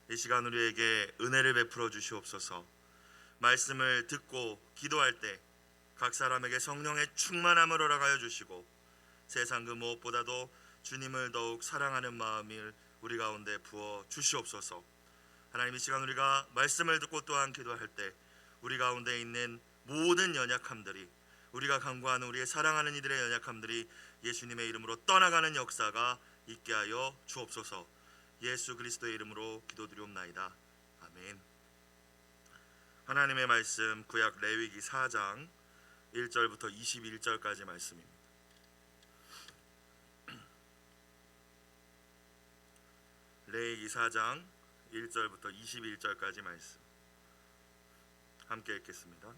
이 시간 우리에게 은혜를 베풀어 주시옵소서. 말씀을 듣고 기도할 때 각 사람에게 성령의 충만함을 허락하여 주시고 세상 그 무엇보다도 주님을 더욱 사랑하는 마음을 우리 가운데 부어 주시옵소서. 하나님, 이 시간 우리가 말씀을 듣고 또한 기도할 때 우리 가운데 있는 모든 연약함들이, 우리가 간구하는 우리의 사랑하는 이들의 연약함들이 예수님의 이름으로 떠나가는 역사가 있게 하여 주옵소서. 예수 그리스도의 이름으로 기도드리옵나이다. 아멘. 하나님의 말씀 구약 레위기 4장 1절부터 21절까지 말씀입니다. 레위기 4장 1절부터 21절까지 말씀 함께 읽겠습니다.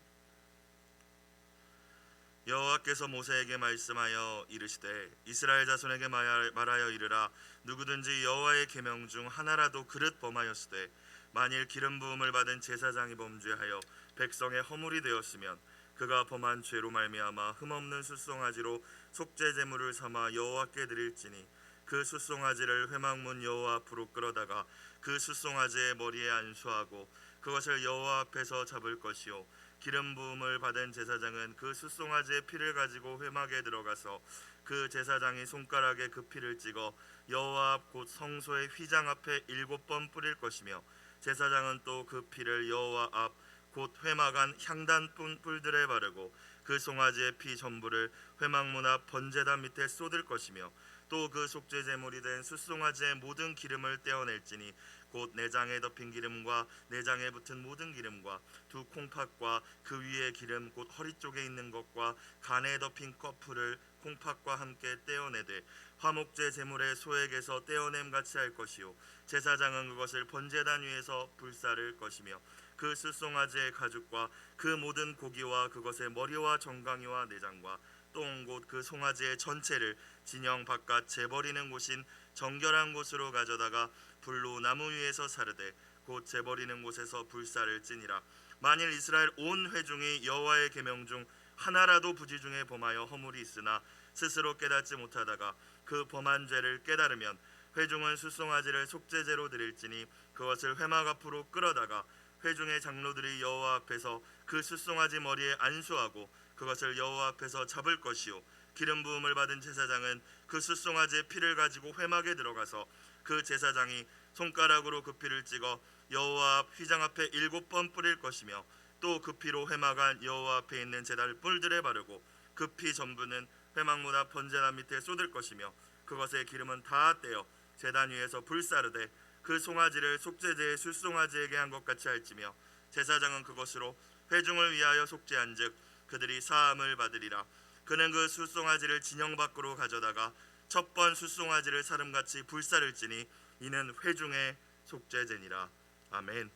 여호와께서 모세에게 말씀하여 이르시되 이스라엘 자손에게 말하여 이르라. 누구든지 여호와의 계명 중 하나라도 그릇 범하였으되 만일 기름 부음을 받은 제사장이 범죄하여 백성의 허물이 되었으면 그가 범한 죄로 말미암아 흠없는 숫송아지로 속죄 제물을 삼아 여호와께 드릴지니 그 숫송아지를 회막문 여호와 앞으로 끌어다가 그 숫송아지의 머리에 안수하고 그것을 여호와 앞에서 잡을 것이요 기름 부음을 받은 제사장은 그 숫송아지의 피를 가지고 회막에 들어가서 그 제사장이 손가락에 그 피를 찍어 여호와 앞 곧 성소의 휘장 앞에 7번 뿌릴 것이며 제사장은 또 그 피를 여호와 앞 곧 회막 안 향단 뿔들에 바르고 그 송아지의 피 전부를 회막문 앞 번제단 밑에 쏟을 것이며 또 그 속죄 제물이 된 숫송아지의 모든 기름을 떼어낼지니 곧 내장에 덮인 기름과 내장에 붙은 모든 기름과 두 콩팥과 그 위에 기름 곧 허리 쪽에 있는 것과 간에 덮인 꺼풀을 콩팥과 함께 떼어내되 화목제 제물의 소액에서 떼어냄 같이 할 것이요 제사장은 그것을 번제단 위에서 불사를 것이며 그 숫송아지의 가죽과 그 모든 고기와 그것의 머리와 정강이와 내장과 똥 곧 그 송아지의 전체를 진영 바깥 재버리는 곳인 정결한 곳으로 가져다가 불로 나무 위에서 사르되 곧 재버리는 곳에서 불사를 찌니라. 만일 이스라엘 온 회중이 여호와의 계명 중 하나라도 부지 중에 범하여 허물이 있으나 스스로 깨닫지 못하다가 그 범한 죄를 깨달으면 회중은 숫송아지를 속죄제로 드릴지니 그것을 회막 앞으로 끌어다가 회중의 장로들이 여호와 앞에서 그 숫송아지 머리에 안수하고 그것을 여호와 앞에서 잡을 것이요 기름 부음을 받은 제사장은 그 숫송아지의 피를 가지고 회막에 들어가서 그 제사장이 손가락으로 그 피를 찍어 여호와 앞 휘장 앞에 7번 뿌릴 것이며 또 그 피로 회막 안 여호와 앞에 있는 제단 뿔들에 바르고 그 피 전부는 회막문 앞 번제단 밑에 쏟을 것이며 그것의 기름은 다 떼어 제단 위에서 불사르되 그 송아지를 속죄제의 숫송아지에게 한 것 같이 할지며 제사장은 그것으로 회중을 위하여 속죄한즉 그들이 사함을 받으리라. 그는 그 숫송아지를 진영 밖으로 가져다가 첫 번 숫송아지를 사름같이 불사를 지니 이는 회중의 속죄제니라. 아멘.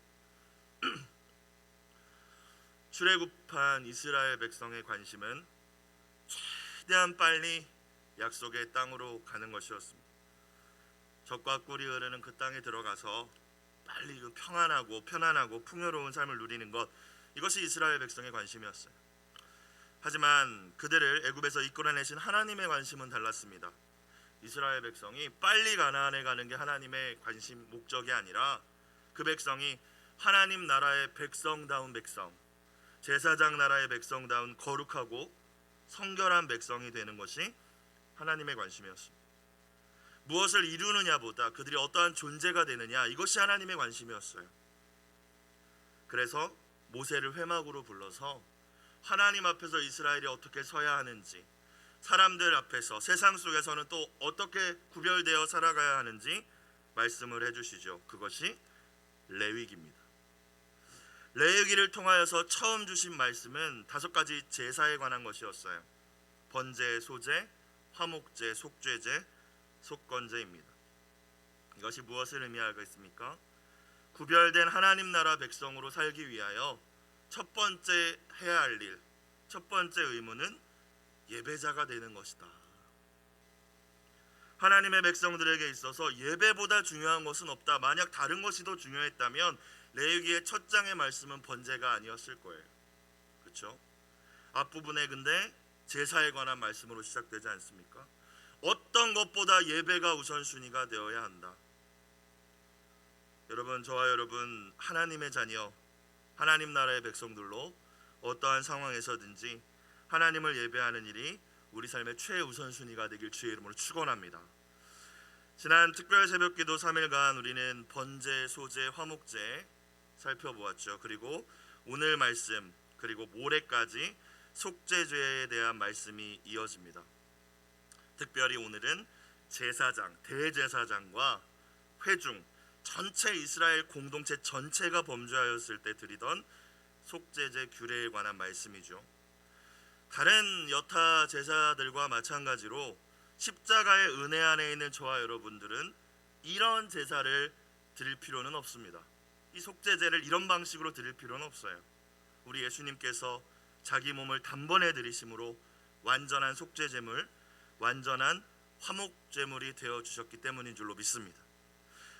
출애굽한 이스라엘 백성의 관심은 최대한 빨리 약속의 땅으로 가는 것이었습니다. 젖과 꿀이 흐르는 그 땅에 들어가서 빨리 그 평안하고 편안하고 풍요로운 삶을 누리는 것, 이것이 이스라엘 백성의 관심이었어요. 하지만 그들을 애굽에서 이끌어내신 하나님의 관심은 달랐습니다. 이스라엘 백성이 빨리 가나안에 가는 게 하나님의 관심 목적이 아니라 그 백성이 하나님 나라의 백성다운 백성, 제사장 나라의 백성다운 거룩하고 성결한 백성이 되는 것이 하나님의 관심이었습니다. 무엇을 이루느냐보다 그들이 어떠한 존재가 되느냐, 이것이 하나님의 관심이었어요. 그래서 모세를 회막으로 불러서 하나님 앞에서 이스라엘이 어떻게 서야 하는지, 사람들 앞에서 세상 속에서는 또 어떻게 구별되어 살아가야 하는지 말씀을 해주시죠. 그것이 레위기입니다. 레위기를 통하여서 처음 주신 말씀은 5가지 제사에 관한 것이었어요. 번제, 소제, 화목제, 속죄제, 속건제입니다. 이것이 무엇을 의미하겠습니까? 구별된 하나님 나라 백성으로 살기 위하여 첫 번째 해야 할 일, 첫 번째 의무는 예배자가 되는 것이다. 하나님의 백성들에게 있어서 예배보다 중요한 것은 없다. 만약 다른 것이 더 중요했다면 레위기의 첫 장의 말씀은 번제가 아니었을 거예요. 그렇죠? 앞부분에 근데 제사에 관한 말씀으로 시작되지 않습니까? 어떤 것보다 예배가 우선순위가 되어야 한다. 여러분, 저와 여러분 하나님의 자녀, 하나님 나라의 백성들로 어떠한 상황에서든지 하나님을 예배하는 일이 우리 삶의 최우선순위가 되길 주의 이름으로 축원합니다. 지난 특별 새벽기도 3일간 우리는 번제, 소제, 화목제 살펴보았죠. 그리고 오늘 말씀, 그리고 모레까지 속죄죄에 대한 말씀이 이어집니다. 특별히 오늘은 제사장, 대제사장과 회중, 전체 이스라엘 공동체 전체가 범죄하였을 때 드리던 속죄제 규례에 관한 말씀이죠. 다른 여타 제사들과 마찬가지로 십자가의 은혜 안에 있는 저와 여러분들은 이런 제사를 드릴 필요는 없습니다. 이 속죄제를 이런 방식으로 드릴 필요는 없어요. 우리 예수님께서 자기 몸을 단번에 드리심으로 완전한 속죄제물, 완전한 화목제물이 되어 주셨기 때문인 줄로 믿습니다.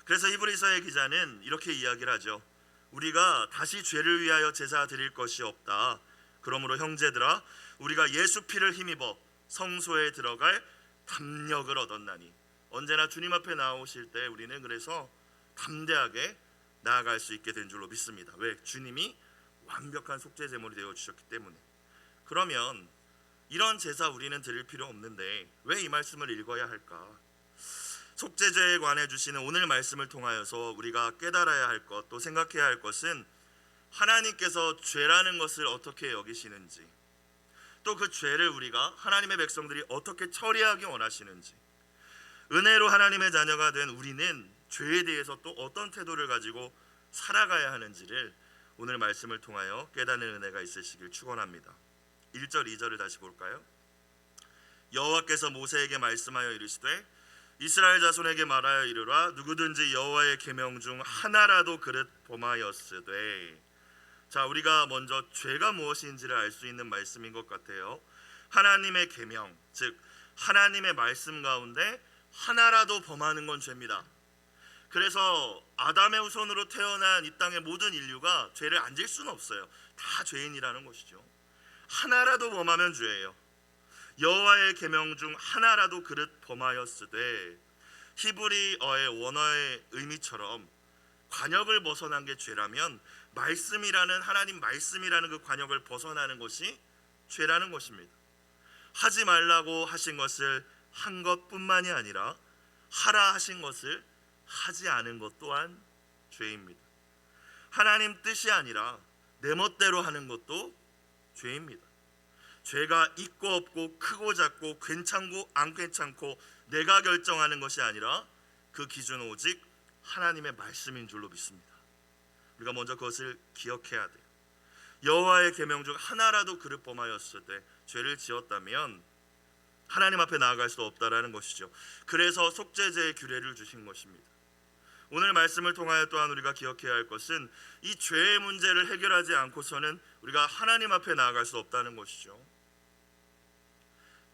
그래서 히브리서의 기자는 이렇게 이야기를 하죠. 우리가 다시 죄를 위하여 제사 드릴 것이 없다. 그러므로 형제들아, 우리가 예수 피를 힘입어 성소에 들어갈 담력을 얻었나니. 언제나 주님 앞에 나오실 때 우리는 그래서 담대하게 나아갈 수 있게 된 줄로 믿습니다. 왜? 주님이 완벽한 속죄 제물이 되어 주셨기 때문에. 그러면 이런 제사 우리는 드릴 필요 없는데 왜 이 말씀을 읽어야 할까? 속죄제에 관해 주시는 오늘 말씀을 통하여서 우리가 깨달아야 할 것, 또 생각해야 할 것은 하나님께서 죄라는 것을 어떻게 여기시는지, 또 그 죄를 우리가 하나님의 백성들이 어떻게 처리하기 원하시는지, 은혜로 하나님의 자녀가 된 우리는 죄에 대해서 또 어떤 태도를 가지고 살아가야 하는지를 오늘 말씀을 통하여 깨닫는 은혜가 있으시길 축원합니다. 1절 2절을 다시 볼까요? 여호와께서 모세에게 말씀하여 이르시되 이스라엘 자손에게 말하여 이르라. 누구든지 여호와의 계명 중 하나라도 그릇 범하였으되. 자, 우리가 먼저 죄가 무엇인지를 알 수 있는 말씀인 것 같아요. 하나님의 계명, 즉 하나님의 말씀 가운데 하나라도 범하는 건 죄입니다. 그래서 아담의 후손으로 태어난 이 땅의 모든 인류가 죄를 안 질 수는 없어요. 다 죄인이라는 것이죠. 하나라도 범하면 죄예요. 여호와의 계명 중 하나라도 그릇 범하였으되, 히브리어의 원어의 의미처럼 관역을 벗어난 게 죄라면 말씀이라는, 하나님 말씀이라는 그 관역을 벗어나는 것이 죄라는 것입니다. 하지 말라고 하신 것을 한 것뿐만이 아니라 하라 하신 것을 하지 않은 것 또한 죄입니다. 하나님 뜻이 아니라 내 멋대로 하는 것도 죄입니다. 죄가 있고 없고, 크고 작고, 괜찮고 안 괜찮고 내가 결정하는 것이 아니라 그 기준은 오직 하나님의 말씀인 줄로 믿습니다. 우리가 먼저 그것을 기억해야 돼요. 여호와의 계명 중 하나라도 그릇 범하였을 때 죄를 지었다면 하나님 앞에 나아갈 수 없다라는 것이죠. 그래서 속죄제의 규례를 주신 것입니다. 오늘 말씀을 통하여 또한 우리가 기억해야 할 것은 이 죄의 문제를 해결하지 않고서는 우리가 하나님 앞에 나아갈 수 없다는 것이죠.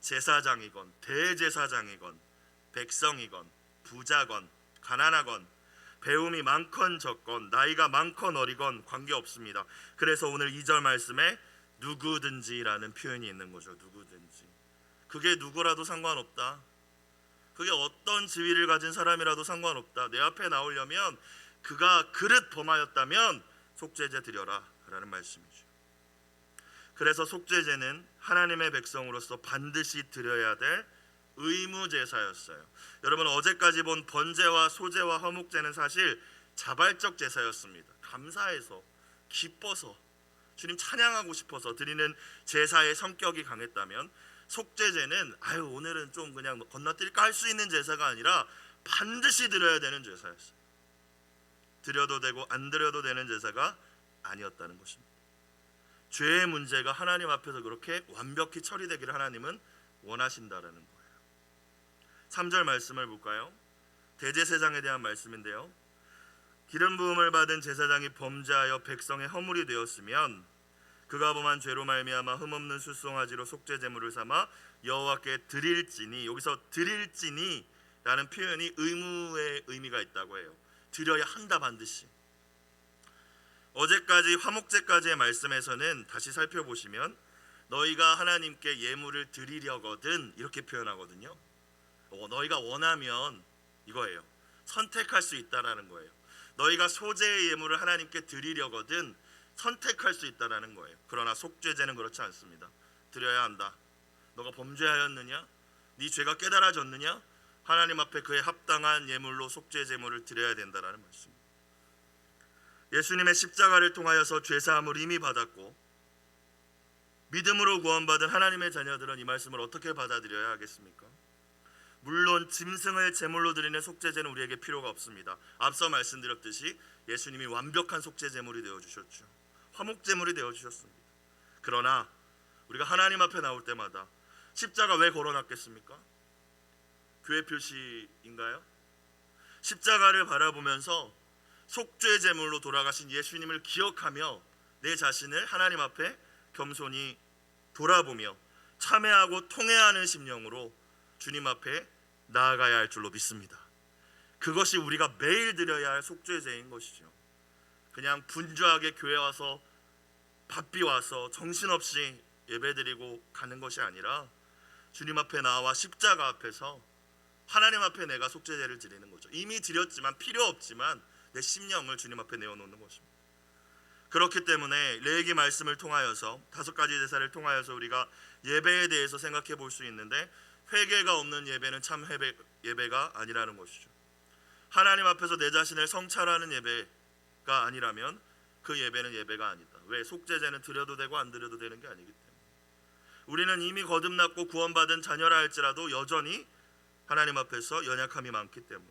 제사장이건 대제사장이건 백성이건 부자건 가난하건 배움이 많건 적건 나이가 많건 어리건 관계없습니다. 그래서 오늘 2절 말씀에 누구든지라는 표현이 있는 거죠. 누구든지. 그게 누구라도 상관없다. 그게 어떤 지위를 가진 사람이라도 상관없다. 내 앞에 나오려면 그가 그릇 범하였다면 속죄제 드려라 라는 말씀이죠. 그래서 속죄제는 하나님의 백성으로서 반드시 드려야 될 의무 제사였어요. 여러분, 어제까지 본 번제와 소제와 화목제는 사실 자발적 제사였습니다. 감사해서, 기뻐서, 주님 찬양하고 싶어서 드리는 제사의 성격이 강했다면, 속죄제는 오늘은 좀 그냥 건너뛸까 할 수 있는 제사가 아니라 반드시 드려야 되는 제사였어요. 드려도 되고 안 드려도 되는 제사가 아니었다는 것입니다. 죄의 문제가 하나님 앞에서 그렇게 완벽히 처리되기를 하나님은 원하신다라는 거예요. 3절 말씀을 볼까요? 대제사장에 대한 말씀인데요. 기름 부음을 받은 제사장이 범죄하여 백성의 허물이 되었으면 그가 범한 죄로 말미암아 흠없는 수송아지로 속죄 제물을 삼아 여호와께 드릴지니, 여기서 드릴지니 라는 표현이 의무의 의미가 있다고 해요. 드려야 한다, 반드시. 어제까지 화목제까지의 말씀에서는 다시 살펴보시면 너희가 하나님께 예물을 드리려거든 이렇게 표현하거든요. 너희가 원하면 이거예요. 선택할 수 있다라는 거예요. 너희가 소재의 예물을 하나님께 드리려거든 선택할 수 있다라는 거예요. 그러나 속죄제는 그렇지 않습니다. 드려야 한다. 너가 범죄하였느냐? 네 죄가 깨달아졌느냐? 하나님 앞에 그에 합당한 예물로 속죄 제물을 드려야 된다라는 말씀입니다. 예수님의 십자가를 통하여서 죄 사함을 이미 받았고 믿음으로 구원받은 하나님의 자녀들은 이 말씀을 어떻게 받아들여야 하겠습니까? 물론 짐승을 제물로 드리는 속죄제는 우리에게 필요가 없습니다. 앞서 말씀드렸듯이 예수님이 완벽한 속죄 제물이 되어 주셨죠. 화목 제물이 되어 주셨습니다. 그러나 우리가 하나님 앞에 나올 때마다 십자가 왜 걸어놨겠습니까? 교회 표시인가요? 십자가를 바라보면서 속죄 제물로 돌아가신 예수님을 기억하며 내 자신을 하나님 앞에 겸손히 돌아보며 참회하고 통회하는 심령으로 주님 앞에 나아가야 할 줄로 믿습니다. 그것이 우리가 매일 드려야 할 속죄제인 것이죠. 그냥 분주하게 교회 와서 바삐 와서 정신없이 예배드리고 가는 것이 아니라 주님 앞에 나와 십자가 앞에서 하나님 앞에 내가 속죄제를 드리는 거죠. 이미 드렸지만 필요 없지만 내 심령을 주님 앞에 내어놓는 것입니다. 그렇기 때문에 레위기 말씀을 통하여서 5가지 제사를 통하여서 우리가 예배에 대해서 생각해 볼 수 있는데 회개가 없는 예배는 참 예배가 아니라는 것이죠. 하나님 앞에서 내 자신을 성찰하는 예배가 아니라면 그 예배는 예배가 아니다. 왜? 속죄제는 드려도 되고 안 드려도 되는 게 아니기 때문에. 우리는 이미 거듭났고 구원받은 자녀라 할지라도 여전히 하나님 앞에서 연약함이 많기 때문에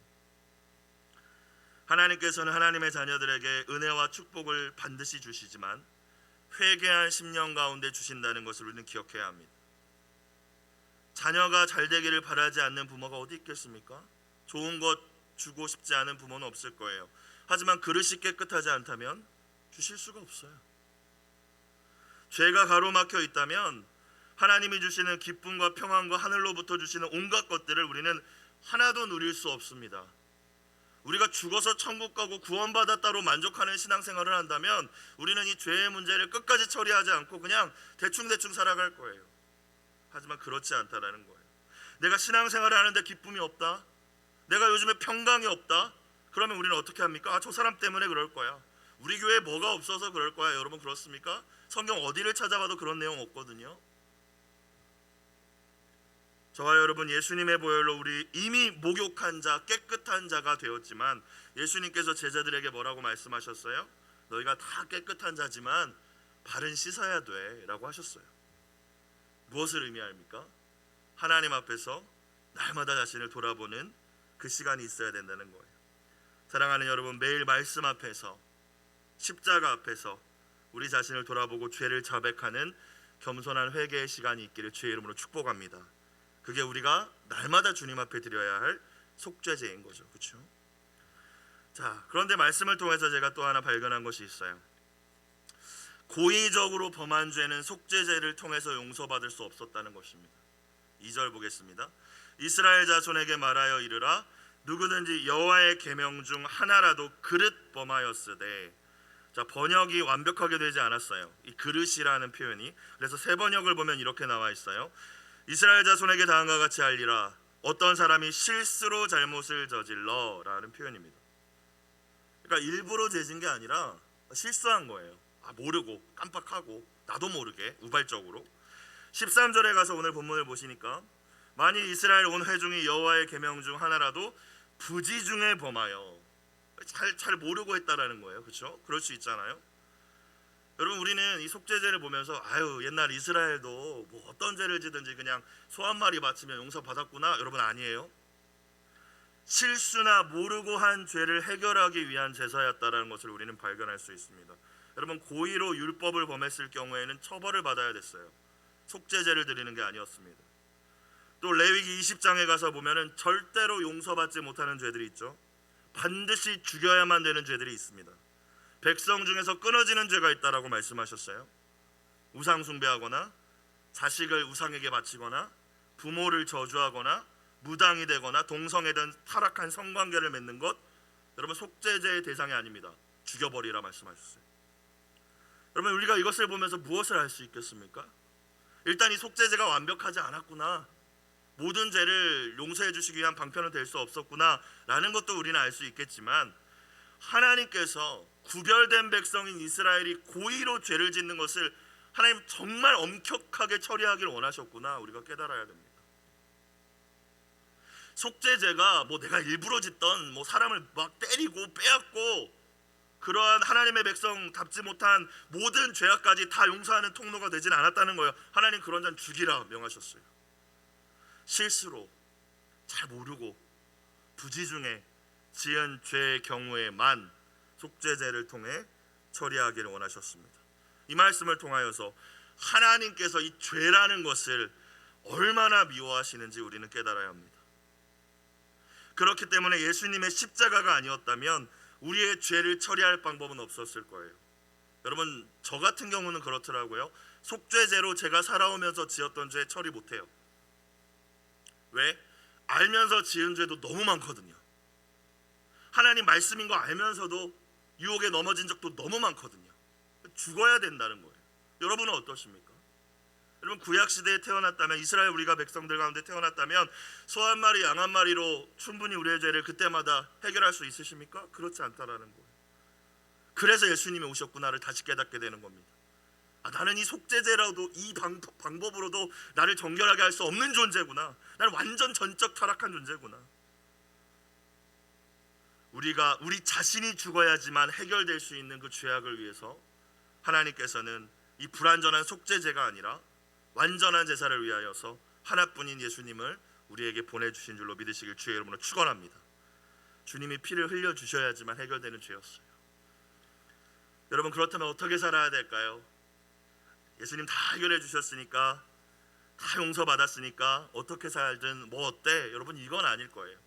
하나님께서는 하나님의 자녀들에게 은혜와 축복을 반드시 주시지만 회개한 심령 가운데 주신다는 것을 우리는 기억해야 합니다. 자녀가 잘 되기를 바라지 않는 부모가 어디 있겠습니까? 좋은 것 주고 싶지 않은 부모는 없을 거예요. 하지만 그릇이 깨끗하지 않다면 주실 수가 없어요. 죄가 가로막혀 있다면 하나님이 주시는 기쁨과 평안과 하늘로부터 주시는 온갖 것들을 우리는 하나도 누릴 수 없습니다. 우리가 죽어서 천국 가고 구원받았다로 만족하는 신앙생활을 한다면 우리는 이 죄의 문제를 끝까지 처리하지 않고 그냥 대충대충 살아갈 거예요. 하지만 그렇지 않다라는 거예요. 내가 신앙생활을 하는데 기쁨이 없다, 내가 요즘에 평강이 없다, 그러면 우리는 어떻게 합니까? 저 사람 때문에 그럴 거야, 우리 교회에 뭐가 없어서 그럴 거야. 여러분 그렇습니까? 성경 어디를 찾아봐도 그런 내용 없거든요. 저와 여러분 예수님의 보혈로 우리 이미 목욕한 자, 깨끗한 자가 되었지만 예수님께서 제자들에게 뭐라고 말씀하셨어요? 너희가 다 깨끗한 자지만 발은 씻어야 돼 라고 하셨어요. 무엇을 의미합니까? 하나님 앞에서 날마다 자신을 돌아보는 그 시간이 있어야 된다는 거예요. 사랑하는 여러분, 매일 말씀 앞에서 십자가 앞에서 우리 자신을 돌아보고 죄를 자백하는 겸손한 회개의 시간이 있기를 주의 이름으로 축복합니다. 그게 우리가 날마다 주님 앞에 드려야 할 속죄제인 거죠. 그렇죠? 자, 그런데 말씀을 통해서 제가 또 하나 발견한 것이 있어요. 고의적으로 범한 죄는 속죄제를 통해서 용서받을 수 없었다는 것입니다. 2절 보겠습니다. 이스라엘 자손에게 말하여 이르라 누구든지 여호와의 계명 중 하나라도 그릇 범하였으되, 자, 번역이 완벽하게 되지 않았어요. 이 그릇이라는 표현이. 그래서 새 번역을 보면 이렇게 나와 있어요. 이스라엘 자손에게 다음과 같이 알리라 어떤 사람이 실수로 잘못을 저질러 라는 표현입니다. 그러니까 일부러 죄진 게 아니라 실수한 거예요. 모르고 깜빡하고 나도 모르게 우발적으로. 13절에 가서 오늘 본문을 보시니까 만일 이스라엘 온 회중이 여호와의 계명 중 하나라도 부지 중에 범하여, 잘 모르고 했다라는 거예요. 그렇죠? 그럴 수 있잖아요. 여러분 우리는 이 속죄제를 보면서 옛날 이스라엘도 뭐 어떤 죄를 지든지 그냥 소 한 마리 바치면 용서받았구나. 여러분 아니에요. 실수나 모르고 한 죄를 해결하기 위한 제사였다라는 것을 우리는 발견할 수 있습니다. 여러분 고의로 율법을 범했을 경우에는 처벌을 받아야 됐어요. 속죄제를 드리는 게 아니었습니다. 또 레위기 20장에 가서 보면은 절대로 용서받지 못하는 죄들이 있죠. 반드시 죽여야만 되는 죄들이 있습니다. 백성 중에서 끊어지는 죄가 있다라고 말씀하셨어요. 우상 숭배하거나 자식을 우상에게 바치거나 부모를 저주하거나 무당이 되거나 동성애든 타락한 성관계를 맺는 것, 여러분 속죄제의 대상이 아닙니다. 죽여버리라 말씀하셨어요. 여러분 우리가 이것을 보면서 무엇을 할 수 있겠습니까? 일단 이 속죄제가 완벽하지 않았구나, 모든 죄를 용서해 주시기 위한 방편은 될 수 없었구나 라는 것도 우리는 알 수 있겠지만, 하나님께서 구별된 백성인 이스라엘이 고의로 죄를 짓는 것을 하나님 정말 엄격하게 처리하기를 원하셨구나, 우리가 깨달아야 됩니다. 속죄죄가 뭐 내가 일부러 짓던 뭐 사람을 막 때리고 빼앗고 그러한 하나님의 백성답지 못한 모든 죄악까지 다 용서하는 통로가 되진 않았다는 거예요. 하나님 그런 자는 죽이라 명하셨어요. 실수로 잘 모르고 부지 중에 지은 죄의 경우에만 속죄죄를 통해 처리하기를 원하셨습니다. 이 말씀을 통하여서 하나님께서 이 죄라는 것을 얼마나 미워하시는지 우리는 깨달아야 합니다. 그렇기 때문에 예수님의 십자가가 아니었다면 우리의 죄를 처리할 방법은 없었을 거예요. 여러분, 저 같은 경우는 그렇더라고요. 속죄죄로 제가 살아오면서 지었던 죄 처리 못해요. 왜? 알면서 지은 죄도 너무 많거든요. 하나님 말씀인 거 알면서도 유혹에 넘어진 적도 너무 많거든요. 죽어야 된다는 거예요. 여러분은 어떠십니까? 여러분, 구약시대에 태어났다면, 이스라엘 우리가 백성들 가운데 태어났다면 소 한 마리 양 한 마리로 충분히 우리의 죄를 그때마다 해결할 수 있으십니까? 그렇지 않다라는 거예요. 그래서 예수님이 오셨구나를 다시 깨닫게 되는 겁니다. 나는 이 속죄죄라도 이 방법으로도 나를 정결하게 할 수 없는 존재구나. 나는 완전 전적 타락한 존재구나. 우리 자신이 죽어야지만 해결될 수 있는 그 죄악을 위해서 하나님께서는 이 불완전한 속죄죄가 아니라 완전한 제사를 위하여서 하나뿐인 예수님을 우리에게 보내주신 줄로 믿으시길 주의 이름으로 축원합니다. 주님이 피를 흘려주셔야지만 해결되는 죄였어요. 여러분, 그렇다면 어떻게 살아야 될까요? 예수님 다 해결해 주셨으니까, 다 용서받았으니까 어떻게 살든 뭐 어때? 여러분, 이건 아닐 거예요.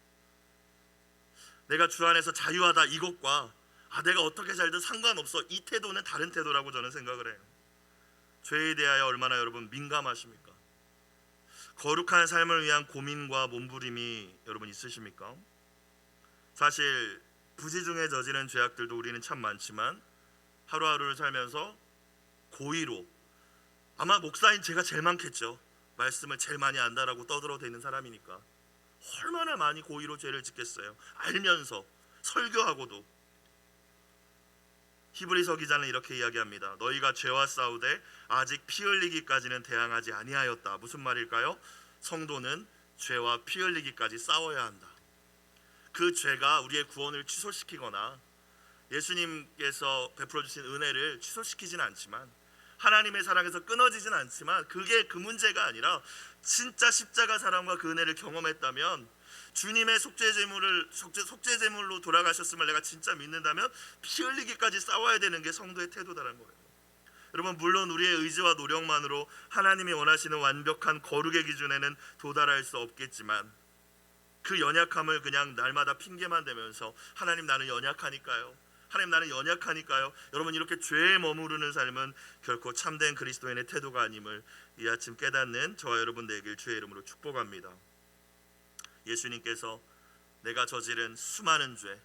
내가 주 안에서 자유하다 이것과 내가 어떻게 살든 상관없어, 이 태도는 다른 태도라고 저는 생각을 해요. 죄에 대하여 얼마나 여러분 민감하십니까? 거룩한 삶을 위한 고민과 몸부림이 여러분 있으십니까? 사실 부지 중에 저지른 죄악들도 우리는 참 많지만 하루하루를 살면서 고의로, 아마 목사인 제가 제일 많겠죠. 말씀을 제일 많이 안다라고 떠들어대는 사람이니까 얼마나 많이 고의로 죄를 짓겠어요. 알면서, 설교하고도. 히브리서 기자는 이렇게 이야기합니다. 너희가 죄와 싸우되 아직 피 흘리기까지는 대항하지 아니하였다. 무슨 말일까요? 성도는 죄와 피 흘리기까지 싸워야 한다. 그 죄가 우리의 구원을 취소시키거나 예수님께서 베풀어 주신 은혜를 취소시키지는 않지만, 하나님의 사랑에서 끊어지진 않지만, 그게 그 문제가 아니라 진짜 십자가 사랑과 그 은혜를 경험했다면, 주님의 속죄제물로 돌아가셨음을 내가 진짜 믿는다면 피 흘리기까지 싸워야 되는 게 성도의 태도다라는 거예요. 여러분, 물론 우리의 의지와 노력만으로 하나님이 원하시는 완벽한 거룩의 기준에는 도달할 수 없겠지만, 그 연약함을 그냥 날마다 핑계만 대면서 하나님 나는 연약하니까요, 하나님 나는 연약하니까요, 여러분, 이렇게 죄에 머무르는 삶은 결코 참된 그리스도인의 태도가 아님을 이 아침 깨닫는 저와 여러분 되길 주의 이름으로 축복합니다. 예수님께서 내가 저지른 수많은 죄,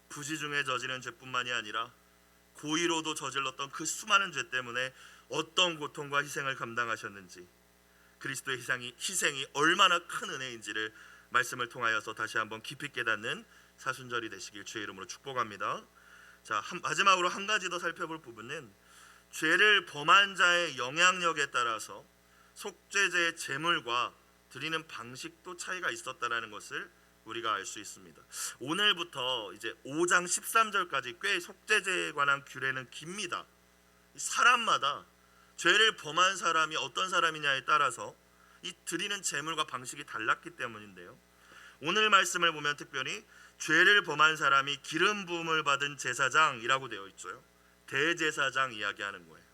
부지 중에 저지른 죄뿐만이 아니라 고의로도 저질렀던 그 수많은 죄 때문에 어떤 고통과 희생을 감당하셨는지, 그리스도의 희생이 얼마나 큰 은혜인지를 말씀을 통하여서 다시 한번 깊이 깨닫는 사순절이 되시길 주의 이름으로 축복합니다. 자, 마지막으로 한 가지 더 살펴볼 부분은 죄를 범한 자의 영향력에 따라서 속죄제의 제물과 드리는 방식도 차이가 있었다라는 것을 우리가 알 수 있습니다. 오늘부터 이제 5장 13절까지 꽤 속죄제에 관한 규례는 깁니다. 사람마다 죄를 범한 사람이 어떤 사람이냐에 따라서 이 드리는 제물과 방식이 달랐기 때문인데요, 오늘 말씀을 보면 특별히 죄를 범한 사람이 기름 부음을 받은 제사장이라고 되어 있죠. 대제사장 이야기하는 거예요.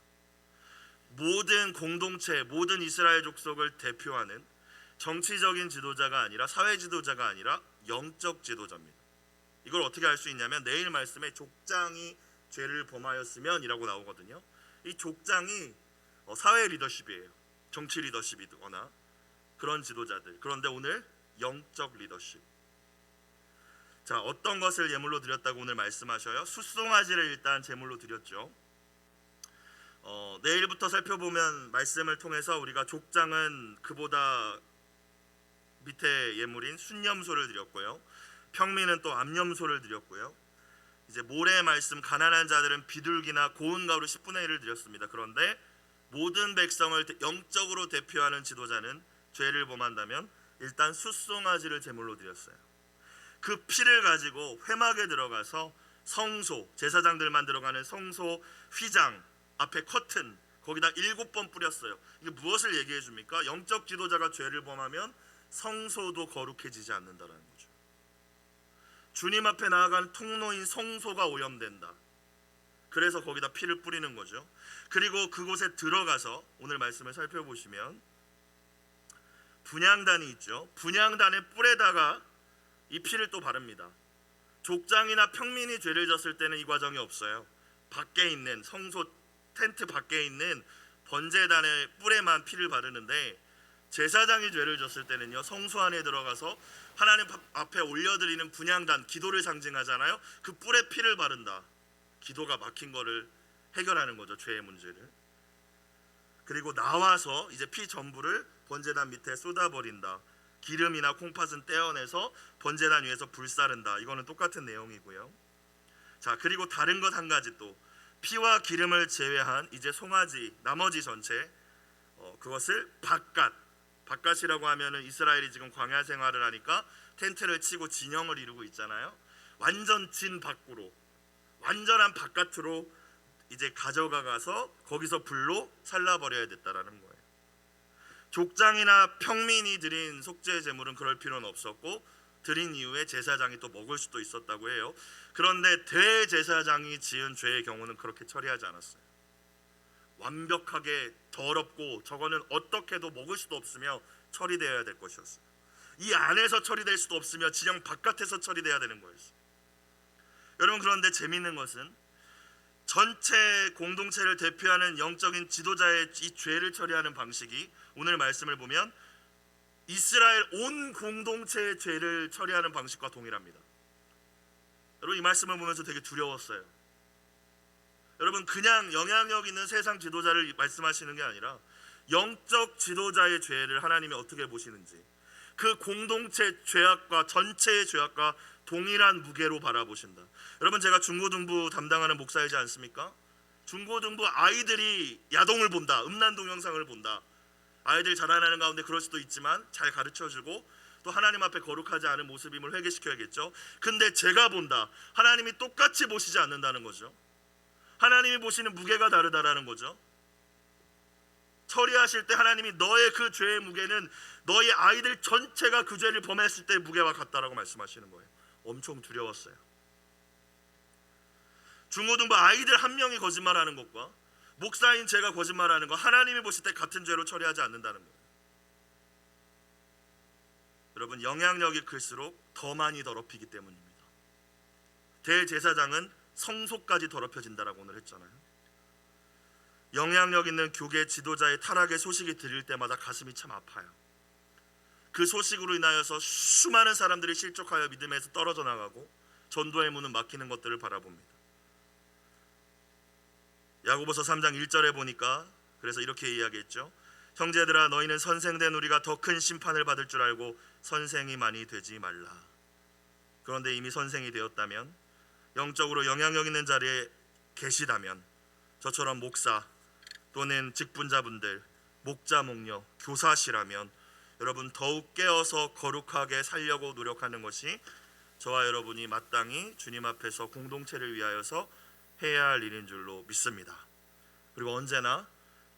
모든 공동체, 모든 이스라엘 족속을 대표하는 정치적인 지도자가 아니라, 사회 지도자가 아니라 영적 지도자입니다. 이걸 어떻게 알 수 있냐면 내일 말씀에 족장이 죄를 범하였으면 이라고 나오거든요. 이 족장이 사회 리더십이에요. 정치 리더십이거나 그런 지도자들. 그런데 오늘 영적 리더십. 자, 어떤 것을 예물로 드렸다고 오늘 말씀하셔요? 숫송아지를 일단 제물로 드렸죠. 내일부터 살펴보면 말씀을 통해서 우리가 족장은 그보다 밑에 예물인 순염소를 드렸고요, 평민은 또 암염소를 드렸고요, 이제 모래의 말씀 가난한 자들은 비둘기나 고운 가루 10분의 1을 드렸습니다. 그런데 모든 백성을 영적으로 대표하는 지도자는 죄를 범한다면 일단 숫송아지를 제물로 드렸어요. 그 피를 가지고 회막에 들어가서 성소, 제사장들만 들어가는 성소 휘장 앞에 커튼 거기다 7번 뿌렸어요. 이게 무엇을 얘기해 줍니까? 영적 지도자가 죄를 범하면 성소도 거룩해지지 않는다라는 거죠. 주님 앞에 나아가는 통로인 성소가 오염된다. 그래서 거기다 피를 뿌리는 거죠. 그리고 그곳에 들어가서 오늘 말씀을 살펴보시면 분향단이 있죠. 분향단의 뿔에다가 이 피를 또 바릅니다. 족장이나 평민이 죄를 졌을 때는 이 과정이 없어요. 밖에 있는 성소 텐트 밖에 있는 번제단의 뿔에만 피를 바르는데 제사장이 죄를 졌을 때는요, 성소 안에 들어가서 하나님 앞에 올려드리는 분향단, 기도를 상징하잖아요. 그 뿔에 피를 바른다. 기도가 막힌 거를 해결하는 거죠, 죄의 문제를. 그리고 나와서 이제 피 전부를 번제단 밑에 쏟아버린다. 기름이나 콩팥은 떼어내서 번제단 위에서 불사른다. 이거는 똑같은 내용이고요. 자, 그리고 다른 것 한 가지 또 피와 기름을 제외한 이제 송아지 나머지 전체 그것을 바깥이라고 하면은 이스라엘이 지금 광야 생활을 하니까 텐트를 치고 진영을 이루고 있잖아요. 완전 진 밖으로, 완전한 바깥으로 이제 가져가서 거기서 불로 살라버려야 됐다라는 거예요. 족장이나 평민이 드린 속죄 제물은 그럴 필요는 없었고 드린 이후에 제사장이 또 먹을 수도 있었다고 해요. 그런데 대제사장이 지은 죄의 경우는 그렇게 처리하지 않았어요. 완벽하게 더럽고 저거는 어떻게도 먹을 수도 없으며 처리되어야 될 것이었어요. 이 안에서 처리될 수도 없으며 진영 바깥에서 처리돼야 되는 거였어요. 여러분, 그런데 재미있는 것은 전체 공동체를 대표하는 영적인 지도자의 이 죄를 처리하는 방식이 오늘 말씀을 보면 이스라엘 온 공동체의 죄를 처리하는 방식과 동일합니다. 여러분, 이 말씀을 보면서 되게 두려웠어요. 여러분, 그냥 영향력 있는 세상 지도자를 말씀하시는 게 아니라 영적 지도자의 죄를 하나님이 어떻게 보시는지, 그 공동체 죄악과 전체의 죄악과 동일한 무게로 바라보신다. 여러분, 제가 중고등부 담당하는 목사이지 않습니까? 중고등부 아이들이 야동을 본다, 음란 동영상을 본다. 아이들이 자라나는 가운데 그럴 수도 있지만 잘 가르쳐주고 또 하나님 앞에 거룩하지 않은 모습임을 회개시켜야겠죠. 근데 제가 본다, 하나님이 똑같이 보시지 않는다는 거죠. 하나님이 보시는 무게가 다르다라는 거죠. 처리하실 때 하나님이 너의 그 죄의 무게는 너희 아이들 전체가 그 죄를 범했을 때의 무게와 같다라고 말씀하시는 거예요. 엄청 두려웠어요. 중고등부 아이들 한 명이 거짓말하는 것과 목사인 제가 거짓말하는 거, 하나님이 보실 때 같은 죄로 처리하지 않는다는 거예요. 여러분, 영향력이 클수록 더 많이 더럽히기 때문입니다. 대제사장은 성소까지 더럽혀진다라고 오늘 했잖아요. 영향력 있는 교계 지도자의 타락의 소식이 들릴 때마다 가슴이 참 아파요. 그 소식으로 인하여서 수많은 사람들이 실족하여 믿음에서 떨어져 나가고 전도의 문은 막히는 것들을 바라봅니다. 야고보서 3장 1절에 보니까 그래서 이렇게 이야기했죠. 형제들아, 너희는 선생된 우리가 더 큰 심판을 받을 줄 알고 선생이 많이 되지 말라. 그런데 이미 선생이 되었다면, 영적으로 영향력 있는 자리에 계시다면, 저처럼 목사 또는 직분자분들, 목자, 목녀, 교사시라면 여러분 더욱 깨어서 거룩하게 살려고 노력하는 것이 저와 여러분이 마땅히 주님 앞에서 공동체를 위하여서 해야 할 일인 줄로 믿습니다. 그리고 언제나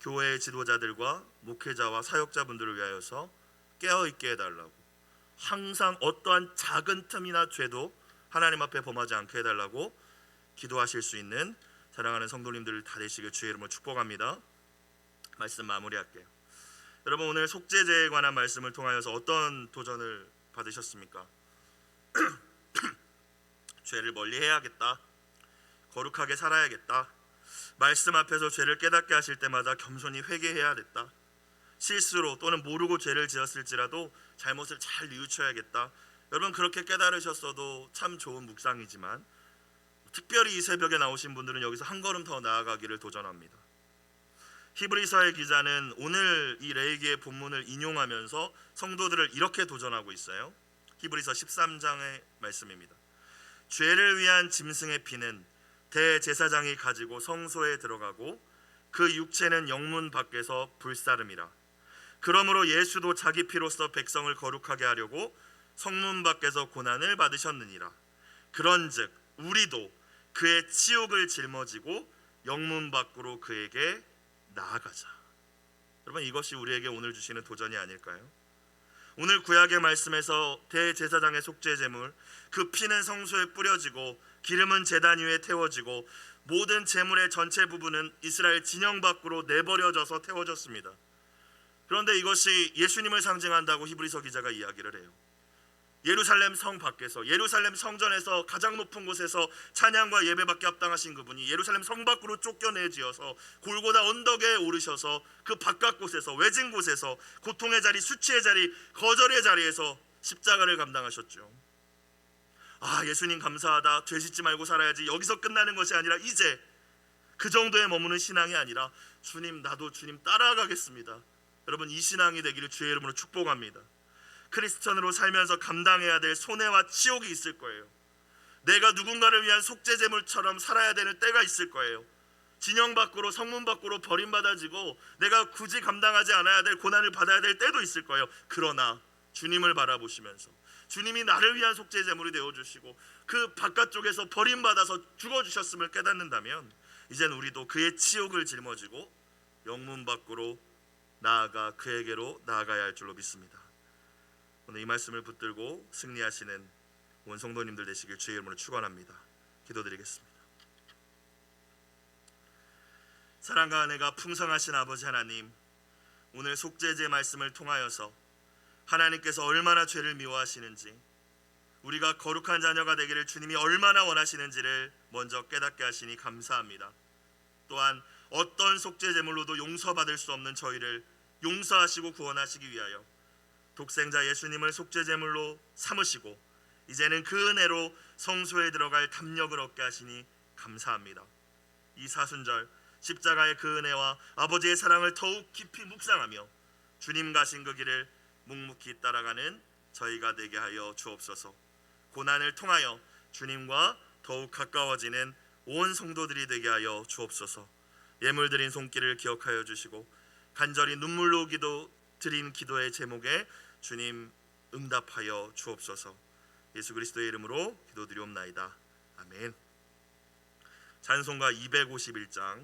교회의 지도자들과 목회자와 사역자분들을 위하여서 깨어있게 해달라고, 항상 어떠한 작은 틈이나 죄도 하나님 앞에 범하지 않게 해달라고 기도하실 수 있는 사랑하는 성도님들 다 되시길 주의 이름으로 축복합니다. 말씀 마무리할게요. 여러분, 오늘 속죄제에 관한 말씀을 통하여서 어떤 도전을 받으셨습니까? 죄를 멀리 해야겠다, 거룩하게 살아야겠다, 말씀 앞에서 죄를 깨닫게 하실 때마다 겸손히 회개해야 됐다, 실수로 또는 모르고 죄를 지었을지라도 잘못을 잘 뉘우쳐야겠다. 여러분, 그렇게 깨달으셨어도 참 좋은 묵상이지만 특별히 이 새벽에 나오신 분들은 여기서 한 걸음 더 나아가기를 도전합니다. 히브리서의 기자는 오늘 이 레위기의 본문을 인용하면서 성도들을 이렇게 도전하고 있어요. 히브리서 13장의 말씀입니다. 죄를 위한 짐승의 피는 대제사장이 가지고 성소에 들어가고 그 육체는 영문 밖에서 불사름이라. 그러므로 예수도 자기 피로써 백성을 거룩하게 하려고 성문 밖에서 고난을 받으셨느니라. 그런즉 우리도 그의 치욕을 짊어지고 영문 밖으로 그에게 나아가자. 여러분, 이것이 우리에게 오늘 주시는 도전이 아닐까요? 오늘 구약의 말씀에서 대제사장의 속죄 제물, 그 피는 성소에 뿌려지고 기름은 제단 위에 태워지고 모든 제물의 전체 부분은 이스라엘 진영 밖으로 내버려져서 태워졌습니다. 그런데 이것이 예수님을 상징한다고 히브리서 기자가 이야기를 해요. 예루살렘 성 밖에서, 예루살렘 성전에서 가장 높은 곳에서 찬양과 예배받기 합당하신 그분이 예루살렘 성 밖으로 쫓겨내지어서 골고다 언덕에 오르셔서 그 바깥 곳에서, 외진 곳에서, 고통의 자리, 수치의 자리, 거절의 자리에서 십자가를 감당하셨죠. 아, 예수님 감사하다, 죄 짓지 말고 살아야지, 여기서 끝나는 것이 아니라 이제 그 정도에 머무는 신앙이 아니라 주님, 나도 주님 따라가겠습니다. 여러분, 이 신앙이 되기를 주의 이름으로 축복합니다. 크리스천으로 살면서 감당해야 될 손해와 치욕이 있을 거예요. 내가 누군가를 위한 속죄 제물처럼 살아야 되는 때가 있을 거예요. 진영 밖으로, 성문 밖으로 버림받아지고 내가 굳이 감당하지 않아야 될 고난을 받아야 될 때도 있을 거예요. 그러나 주님을 바라보시면서 주님이 나를 위한 속죄 제물이 되어주시고 그 바깥쪽에서 버림받아서 죽어주셨음을 깨닫는다면 이젠 우리도 그의 치욕을 짊어지고 영문 밖으로 나아가 그에게로 나아가야 할 줄로 믿습니다. 오늘 이 말씀을 붙들고 승리하시는 온 성도님들 되시길 주의 이름으로 축원합니다. 기도드리겠습니다. 사랑과 은혜가 풍성하신 아버지 하나님, 오늘 속죄제 말씀을 통하여서 하나님께서 얼마나 죄를 미워하시는지, 우리가 거룩한 자녀가 되기를 주님이 얼마나 원하시는지를 먼저 깨닫게 하시니 감사합니다. 또한 어떤 속죄제물로도 용서받을 수 없는 저희를 용서하시고 구원하시기 위하여 독생자 예수님을 속죄제물로 삼으시고 이제는 그 은혜로 성소에 들어갈 담력을 얻게 하시니 감사합니다. 이 사순절 십자가의 그 은혜와 아버지의 사랑을 더욱 깊이 묵상하며 주님 가신 그 길을 묵묵히 따라가는 저희가 되게 하여 주옵소서. 고난을 통하여 주님과 더욱 가까워지는 온 성도들이 되게 하여 주옵소서. 예물 드린 손길을 기억하여 주시고 간절히 눈물로 드린 기도의 제목에 주님 응답하여 주옵소서. 예수 그리스도의 이름으로 기도드리옵나이다. 아멘. 찬송가 251장